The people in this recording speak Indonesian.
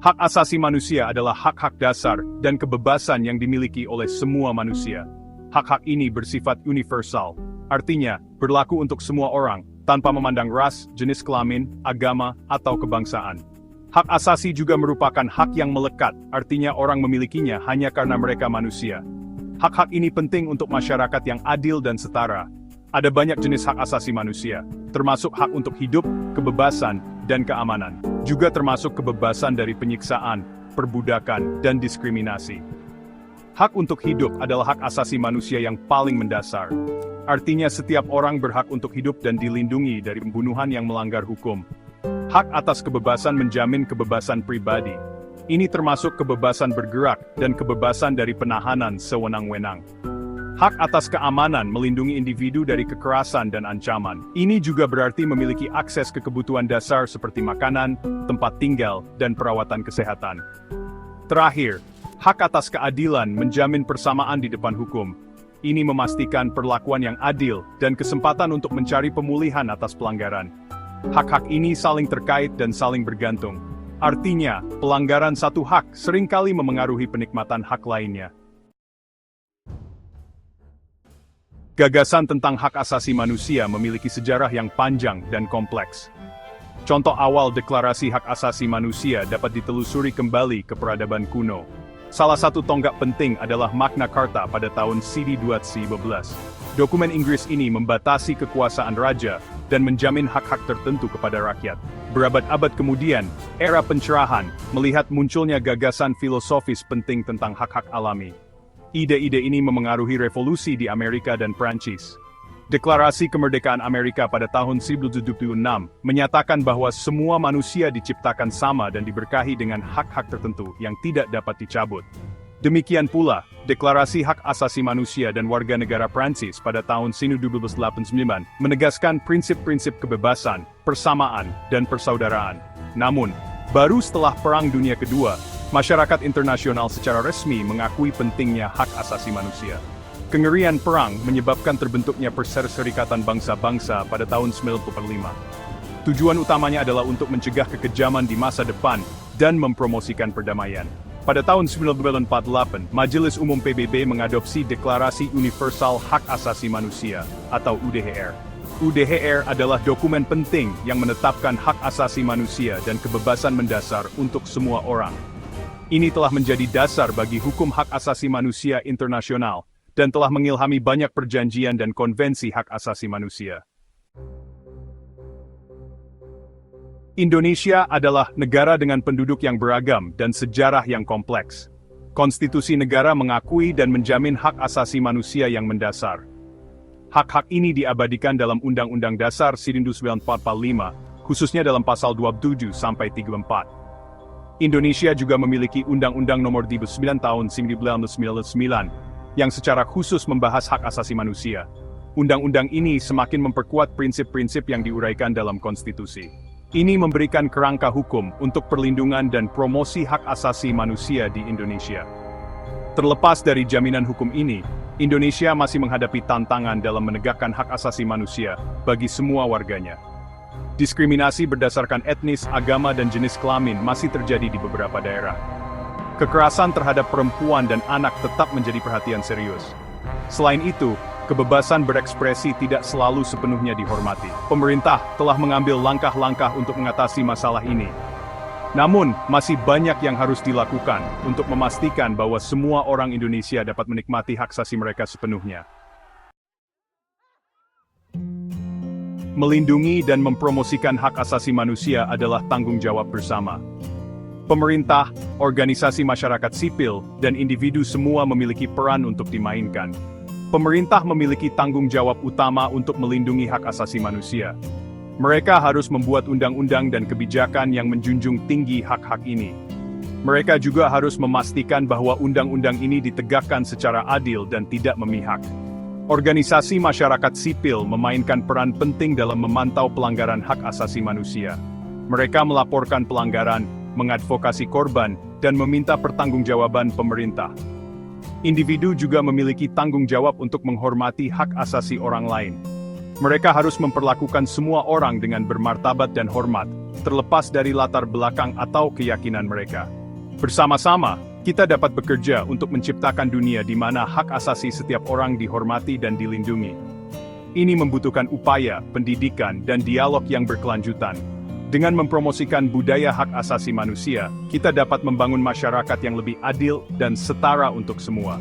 Hak asasi manusia adalah hak-hak dasar dan kebebasan yang dimiliki oleh semua manusia. Hak-hak ini bersifat universal, artinya berlaku untuk semua orang, tanpa memandang ras, jenis kelamin, agama, atau kebangsaan. Hak asasi juga merupakan hak yang melekat, artinya orang memilikinya hanya karena mereka manusia. Hak-hak ini penting untuk masyarakat yang adil dan setara. Ada banyak jenis hak asasi manusia, termasuk hak untuk hidup, kebebasan, dan keamanan. Juga termasuk kebebasan dari penyiksaan, perbudakan, dan diskriminasi. Hak untuk hidup adalah hak asasi manusia yang paling mendasar. Artinya setiap orang berhak untuk hidup dan dilindungi dari pembunuhan yang melanggar hukum. Hak atas kebebasan menjamin kebebasan pribadi. Ini termasuk kebebasan bergerak dan kebebasan dari penahanan sewenang-wenang. Hak atas keamanan melindungi individu dari kekerasan dan ancaman. Ini juga berarti memiliki akses ke kebutuhan dasar seperti makanan, tempat tinggal, dan perawatan kesehatan. Terakhir, hak atas keadilan menjamin persamaan di depan hukum. Ini memastikan perlakuan yang adil dan kesempatan untuk mencari pemulihan atas pelanggaran. Hak-hak ini saling terkait dan saling bergantung. Artinya, pelanggaran satu hak seringkali memengaruhi penikmatan hak lainnya. Gagasan tentang hak asasi manusia memiliki sejarah yang panjang dan kompleks. Contoh awal deklarasi hak asasi manusia dapat ditelusuri kembali ke peradaban kuno. Salah satu tonggak penting adalah Magna Carta pada tahun CD 12. Dokumen Inggris ini membatasi kekuasaan raja dan menjamin hak-hak tertentu kepada rakyat. Berabad-abad kemudian, era pencerahan melihat munculnya gagasan filosofis penting tentang hak-hak alami. Ide-ide ini memengaruhi revolusi di Amerika dan Prancis. Deklarasi Kemerdekaan Amerika pada tahun 1776 menyatakan bahwa semua manusia diciptakan sama dan diberkahi dengan hak-hak tertentu yang tidak dapat dicabut. Demikian pula, Deklarasi Hak Asasi Manusia dan Warga Negara Prancis pada tahun 1989 menegaskan prinsip-prinsip kebebasan, persamaan, dan persaudaraan. Namun, baru setelah Perang Dunia Kedua, masyarakat internasional secara resmi mengakui pentingnya hak asasi manusia. Kengerian perang menyebabkan terbentuknya Perserikatan Bangsa-Bangsa pada tahun 1945. Tujuan utamanya adalah untuk mencegah kekejaman di masa depan dan mempromosikan perdamaian. Pada tahun 1948, Majelis Umum PBB mengadopsi Deklarasi Universal Hak Asasi Manusia, atau UDHR. UDHR adalah dokumen penting yang menetapkan hak asasi manusia dan kebebasan mendasar untuk semua orang. Ini telah menjadi dasar bagi hukum hak asasi manusia internasional, dan telah mengilhami banyak perjanjian dan konvensi hak asasi manusia. Indonesia adalah negara dengan penduduk yang beragam dan sejarah yang kompleks. Konstitusi negara mengakui dan menjamin hak asasi manusia yang mendasar. Hak-hak ini diabadikan dalam Undang-Undang Dasar 1945, khususnya dalam pasal 27-34. Indonesia juga memiliki Undang-Undang Nomor 29 Tahun 1999, yang secara khusus membahas hak asasi manusia. Undang-undang ini semakin memperkuat prinsip-prinsip yang diuraikan dalam konstitusi. Ini memberikan kerangka hukum untuk perlindungan dan promosi hak asasi manusia di Indonesia. Terlepas dari jaminan hukum ini, Indonesia masih menghadapi tantangan dalam menegakkan hak asasi manusia bagi semua warganya. Diskriminasi berdasarkan etnis, agama, dan jenis kelamin masih terjadi di beberapa daerah. Kekerasan terhadap perempuan dan anak tetap menjadi perhatian serius. Selain itu, kebebasan berekspresi tidak selalu sepenuhnya dihormati. Pemerintah telah mengambil langkah-langkah untuk mengatasi masalah ini. Namun, masih banyak yang harus dilakukan untuk memastikan bahwa semua orang Indonesia dapat menikmati hak asasi mereka sepenuhnya. Melindungi dan mempromosikan hak asasi manusia adalah tanggung jawab bersama. Pemerintah, organisasi masyarakat sipil, dan individu semua memiliki peran untuk dimainkan. Pemerintah memiliki tanggung jawab utama untuk melindungi hak asasi manusia. Mereka harus membuat undang-undang dan kebijakan yang menjunjung tinggi hak-hak ini. Mereka juga harus memastikan bahwa undang-undang ini ditegakkan secara adil dan tidak memihak. Organisasi masyarakat sipil memainkan peran penting dalam memantau pelanggaran hak asasi manusia. Mereka melaporkan pelanggaran, mengadvokasi korban, dan meminta pertanggungjawaban pemerintah. Individu juga memiliki tanggung jawab untuk menghormati hak asasi orang lain. Mereka harus memperlakukan semua orang dengan bermartabat dan hormat, terlepas dari latar belakang atau keyakinan mereka. Bersama-sama, kita dapat bekerja untuk menciptakan dunia di mana hak asasi setiap orang dihormati dan dilindungi. Ini membutuhkan upaya, pendidikan, dan dialog yang berkelanjutan. Dengan mempromosikan budaya hak asasi manusia, kita dapat membangun masyarakat yang lebih adil dan setara untuk semua.